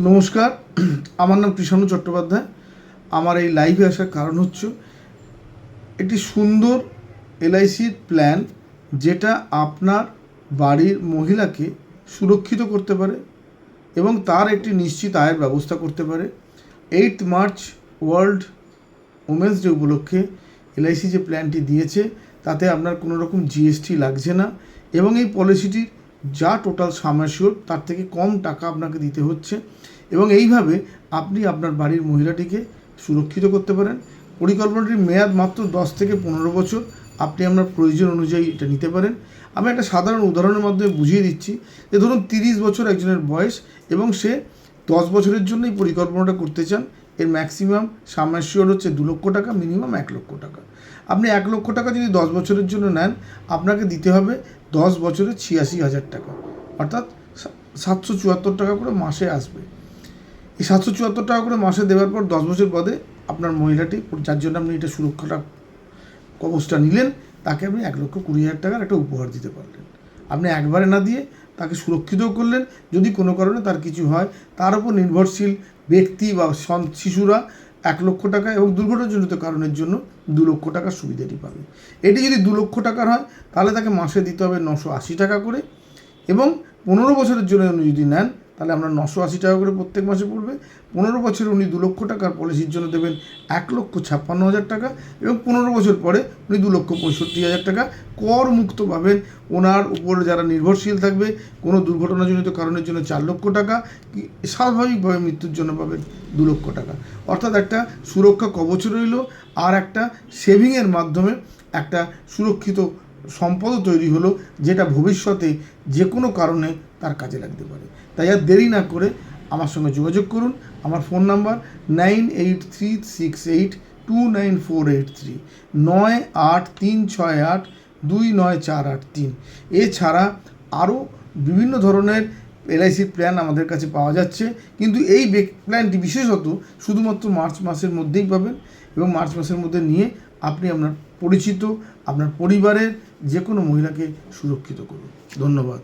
নমস্কার, আমার নাম কৃষ্ণ চট্টোপাধ্যায়। আমার এই লাইভে আসার কারণ হচ্ছে একটি সুন্দর এলআইসির প্ল্যান যেটা আপনার বাড়ির মহিলাকে সুরক্ষিত করতে পারে এবং তার একটি নিশ্চিত আয়ের ব্যবস্থা করতে পারে। 8 মার্চ ওয়ার্ল্ড ওমেন্স ডে উপলক্ষে এলআইসি যে প্ল্যানটি দিয়েছে তাতে আপনার কোনো রকম জিএসটি লাগছে না এবং এই পলিসিটির যা টোটাল সাম অ্যাসিওর্ড তার থেকে কম টাকা আপনাকে দিতে হচ্ছে এবং এইভাবে আপনি আপনার বাড়ির মহিলাটিকে সুরক্ষিত করতে পারেন। পরিকল্পনাটির মেয়াদ মাত্র 10 থেকে 15 বছর। আপনি আপনার প্রয়োজন অনুযায়ী এটা নিতে পারেন। আমি একটা সাধারণ উদাহরণের মাধ্যমে বুঝিয়ে দিচ্ছি যে ধরুন 30 বছর একজনের বয়স এবং সে 10 বছরের জন্য এই পরিকল্পনাটা করতে চান। এর ম্যাক্সিমাম সাম অ্যাসিওর্ড হচ্ছে 2 লক্ষ টাকা, মিনিমাম 1 লক্ষ টাকা। আপনি 1 লক্ষ টাকা যদি 10 বছরের জন্য নেন, আপনাকে দিতে হবে 10 বছরে 86,000 টাকা, অর্থাৎ 774 টাকা করে মাসে আসবে। এই 774 টাকা করে মাসে দেওয়ার পর 10 বছর বাদে আপনার মহিলাটি, যার জন্য আপনি এটা সুরক্ষাটা কবচটা নিলেন, তাকে আপনি 1,20,000 টাকার একটা উপহার দিতে পারলেন। আপনি একবারে না দিয়ে তাকে সুরক্ষিতও করলেন। যদি কোনো কারণে তার কিছু হয়, তার উপর নির্ভরশীল ব্যক্তি বা শিশুরা 1 লক্ষ টাকা এবং দুর্ঘটনাজনিত কারণের জন্য 2 লক্ষ টাকার সুবিধাটি পাবে। এটি যদি 2 লক্ষ টাকার হয় তাহলে তাকে মাসে দিতে হবে 980 টাকা করে এবং 15 বছরের জন্য উনি যদি নেন তাহলে আমরা 980 টাকা করে প্রত্যেক মাসে পড়বে। 15 বছরে উনি 2 লক্ষ টাকার পলিসির জন্য দেবেন 1,56,000 টাকা এবং 15 বছর পরে উনি 2,65,000 টাকা কর মুক্ত পাবেন। ওনার উপরে যারা নির্ভরশীল থাকবে, কোনো দুর্ঘটনাজনিত কারণের জন্য 4 লক্ষ টাকা, স্বাভাবিকভাবে মৃত্যুর জন্য পাবেন 2 লক্ষ টাকা। অর্থাৎ একটা সুরক্ষা কবচ রইল আর একটা সেভিংয়ের মাধ্যমে একটা সুরক্ষিত সম্পদও তৈরি হলো, যেটা ভবিষ্যতে যে কোনো কারণে তার কাজে লাগতে পারে। তাই আর দেরি না করে আমার সঙ্গে যোগাযোগ করুন। আমার ফোন নাম্বার 9836829483, 9836829483। এছাড়া আরও বিভিন্ন ধরনের এলআইসির প্ল্যান আমাদের কাছে পাওয়া যাচ্ছে, কিন্তু এই প্ল্যানটি বিশেষত শুধুমাত্র মার্চ মাসের মধ্যেই পাবেন এবং মার্চ মাসের মধ্যে নিয়ে আপনি আপনার পরিচিত, আপনার পরিবারের যে কোনো মহিলাকে সুরক্ষিত করুন। ধন্যবাদ।